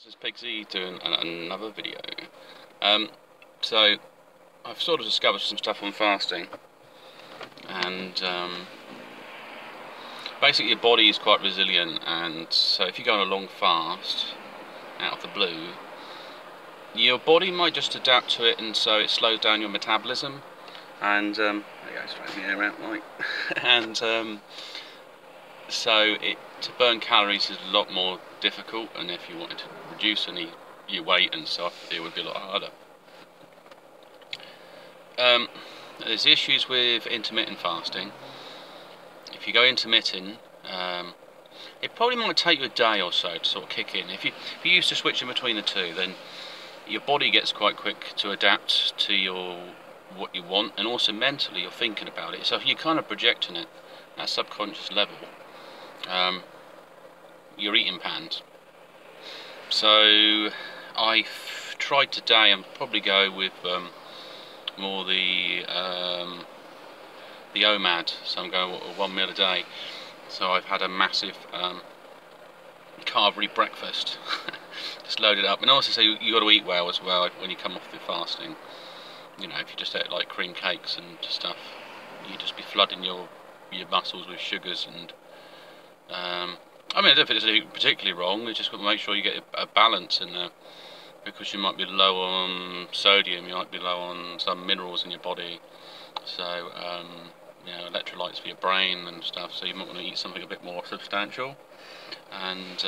This is Pigsy doing another video. So I've sort of discovered some stuff on fasting, and basically your body is quite resilient, and so if you go on a long fast out of the blue, your body might just adapt to it, and so it slows down your metabolism, and there you go, straighten the air out, right? And so to burn calories is a lot more difficult, and if you wanted to reduce your weight and stuff, it would be a lot harder. There's issues with intermittent fasting. If you go intermittent, it probably might take you a day or so to sort of kick in. If you used to switching between the two, then your body gets quite quick to adapt to what you want, and also mentally you're thinking about it. So if you're kind of projecting it at a subconscious level, your eating patterns. So I've tried today and probably go with more the OMAD, so I'm going 1 meal a day. So I've had a massive carb-free breakfast, just loaded up, and also so you got to eat well as well when you come off the fasting. You know, if you just ate like cream cakes and stuff, you just be flooding your muscles with sugars and I mean, I don't think there's anything particularly wrong. You just got to make sure you get a balance in there, because you might be low on sodium, you might be low on some minerals in your body, so you know, electrolytes for your brain and stuff. So you might want to eat something a bit more substantial. And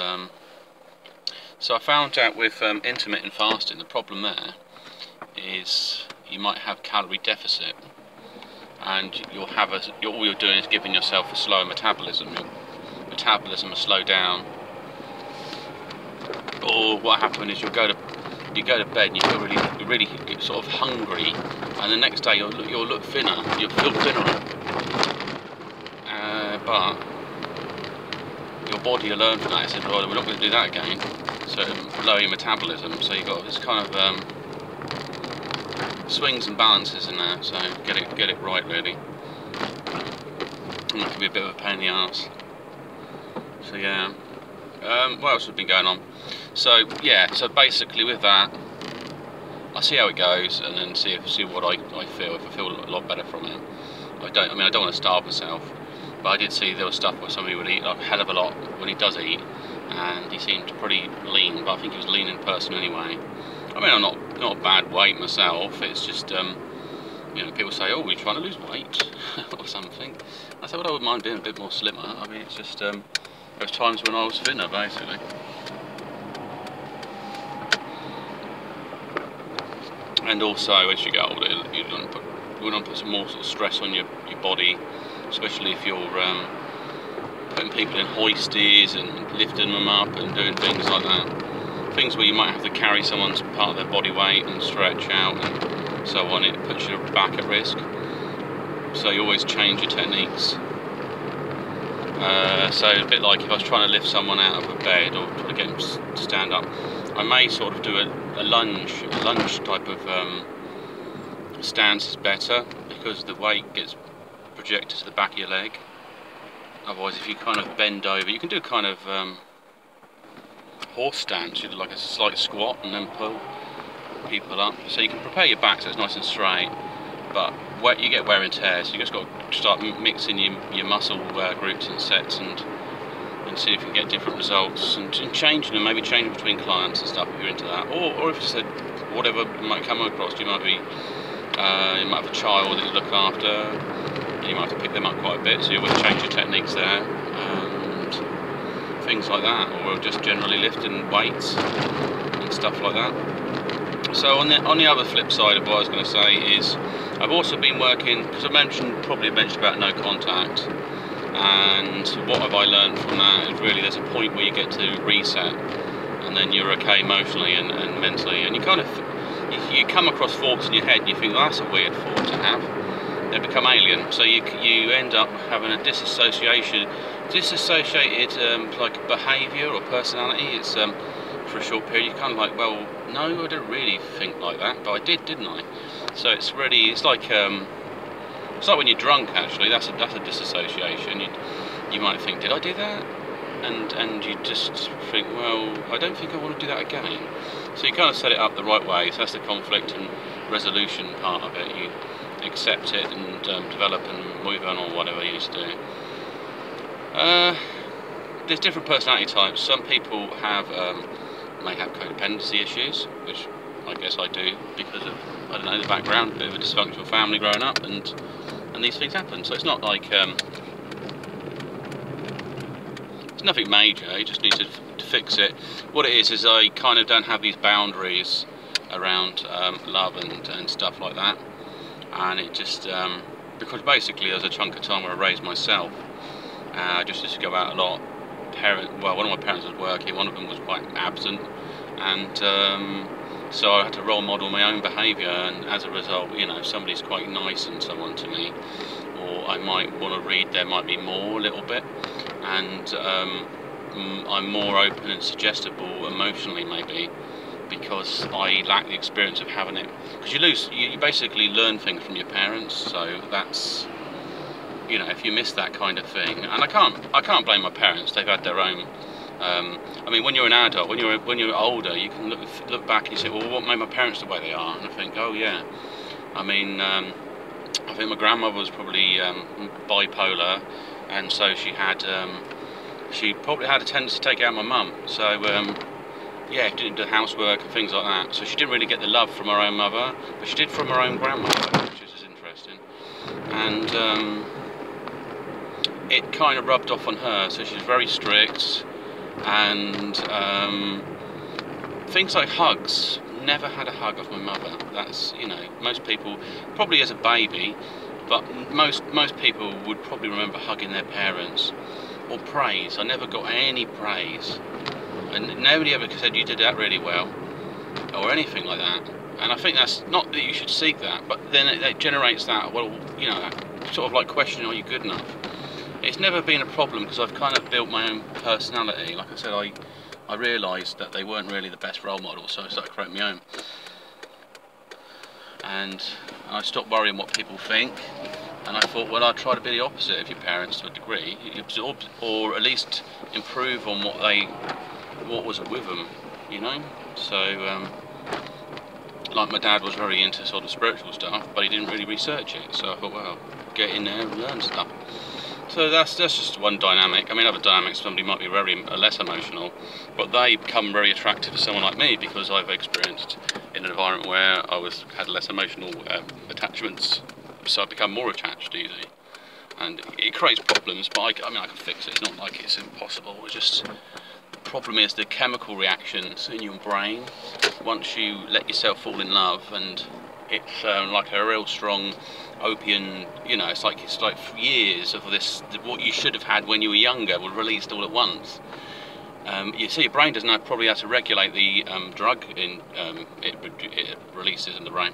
so I found out with intermittent fasting, the problem there is you might have calorie deficit, and you'll have all you're doing is giving yourself a slower metabolism. Your metabolism will slow down, or what happens is you go to bed and you feel really sort of hungry, and the next day you'll look thinner, you'll feel thinner, but your body will learn from that. It says, well, we're not going to do that again, so it'll lower your metabolism. So you've got this kind of swings and balances in there, so get it right really, and that can be a bit of a pain in the arse. So yeah, what else has been going on? So yeah, so basically with that, I'll see how it goes, and then see what I feel. If I feel a lot better from it. I don't want to starve myself, but I did see there was stuff where somebody would eat like a hell of a lot when he does eat, and he seemed pretty lean, but I think he was a lean in person anyway. I mean, I'm not a bad weight myself. It's just you know, people say, oh, you're trying to lose weight or something. I said, well, I wouldn't mind being a bit more slimmer. I mean, it's just there's times when I was thinner, basically. And also, as you get older, you want to put some more sort of stress on your body, especially if you're putting people in hoisties and lifting them up and doing things like that. Things where you might have to carry someone's part of their body weight and stretch out and so on. It puts your back at risk. So you always change your techniques. So a bit like if I was trying to lift someone out of a bed or trying to get them to stand up, I may sort of do a lunge type of stance is better, because the weight gets projected to the back of your leg. Otherwise, if you kind of bend over, you can do kind of horse stance. You do like a slight squat and then pull people up. So you can prepare your back so it's nice and straight, but you get wear and tear. So you just got to start mixing your muscle groups and sets, and see if you can get different results, and changing them, maybe changing between clients and stuff if you're into that, or if you said whatever you might come across. You might have a child that you look after, and you might have to pick them up quite a bit, so you always change your techniques there, and things like that, or just generally lifting weights and stuff like that. So on the other flip side of what I was going to say is, I've also been working, because I probably mentioned about no contact, and what have I learned from that is really there's a point where you get to reset, and then you're okay emotionally and mentally, and you kind of you come across thoughts in your head and you think, well, that's a weird thought to have. They become alien, so you end up having a disassociated like behaviour or personality. It's for a short period you're kind of like, well, no, I didn't really think like that, but I did, didn't I? So it's like when you're drunk, actually. That's a disassociation. You might think, did I do that? and you just think, well, I don't think I want to do that again. So you kind of set it up the right way. So that's the conflict and resolution part of it. You accept it and develop and move on, or whatever you need to do. There's different personality types. Some people may have codependency issues, which I guess I do because of, I don't know, the background, a bit of a dysfunctional family growing up, and these things happen. So it's not like it's nothing major. You just need to fix it. What it is I kind of don't have these boundaries around love and stuff like that, and it just because basically there's a chunk of time where I raised myself. Just used to go out a lot. Well, one of my parents was working, one of them was quite absent, and so I had to role model my own behaviour, and as a result, you know, if somebody's quite nice and so on to me, or I might want to read There Might Be More a little bit, and I'm more open and suggestible emotionally, maybe, because I lack the experience of having it. Because you basically learn things from your parents, so that's, you know, if you miss that kind of thing, and I can't blame my parents. They've had their own. I mean, when you're an adult, when you're older, you can look back and you say, well, what made my parents the way they are? And I think, oh yeah. I mean, I think my grandmother was probably bipolar, and so she probably had a tendency to take out my mum. So yeah, she didn't do housework and things like that. So she didn't really get the love from her own mother, but she did from her own grandmother, which is interesting. And it kind of rubbed off on her, so she's very strict, and things like hugs. Never had a hug off my mother. That's, you know, most people, probably as a baby, but most people would probably remember hugging their parents. Or praise. I never got any praise, and nobody ever said you did that really well, or anything like that. And I think that's not that you should seek that, but then it generates that, well, you know, that sort of like questioning, are you good enough? It's never been a problem because I've kind of built my own personality. Like I said, I realised that they weren't really the best role models, so I started creating my own. And I stopped worrying what people think, and I thought, well, I'll try to be the opposite of your parents to a degree. You absorb, or at least improve on what was with them, you know? So, like my dad was very into sort of spiritual stuff, but he didn't really research it, so I thought, well, get in there and learn stuff. So that's just one dynamic. I mean, other dynamics, somebody might be very less emotional, but they become very attractive to someone like me because I've experienced in an environment where I had less emotional attachments, so I become more attached easily. And it creates problems, but I mean, I can fix it. It's not like it's impossible. It's just, the problem is the chemical reactions in your brain once you let yourself fall in love, and it's like a real strong opium, you know, it's like years of this, what you should have had when you were younger were released all at once. You see, your brain doesn't know probably how to regulate the drug it releases in the brain.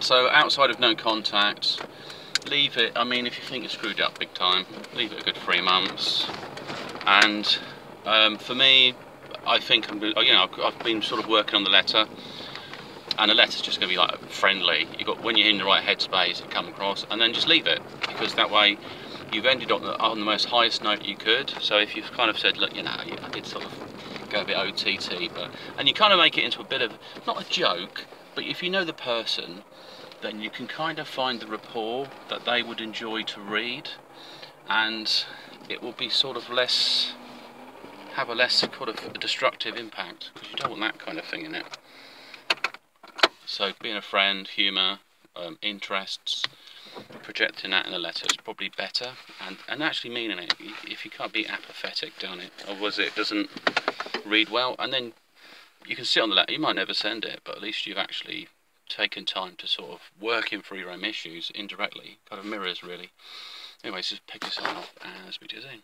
So outside of no contact, leave it. I mean, if you think you're screwed up big time, leave it a good 3 months. And for me, I think I've been sort of working on the letter. And the letter's just going to be like friendly. When you're in the right headspace, it comes across, and then just leave it, because that way you've ended on the most highest note you could. So if you've kind of said, look, you know, I did sort of go a bit OTT, and you kind of make it into a bit of, not a joke, but if you know the person, then you can kind of find the rapport that they would enjoy to read, and it will be sort of have a less sort of destructive impact, because you don't want that kind of thing in it. So being a friend, humour, interests, projecting that in a letter is probably better, and actually meaning it. If you can't be apathetic down it, otherwise it doesn't read well, and then you can sit on the letter, you might never send it, but at least you've actually taken time to sort of working through your own issues indirectly. Kind of mirrors, really. Anyways, just pick this up and speak to you soon.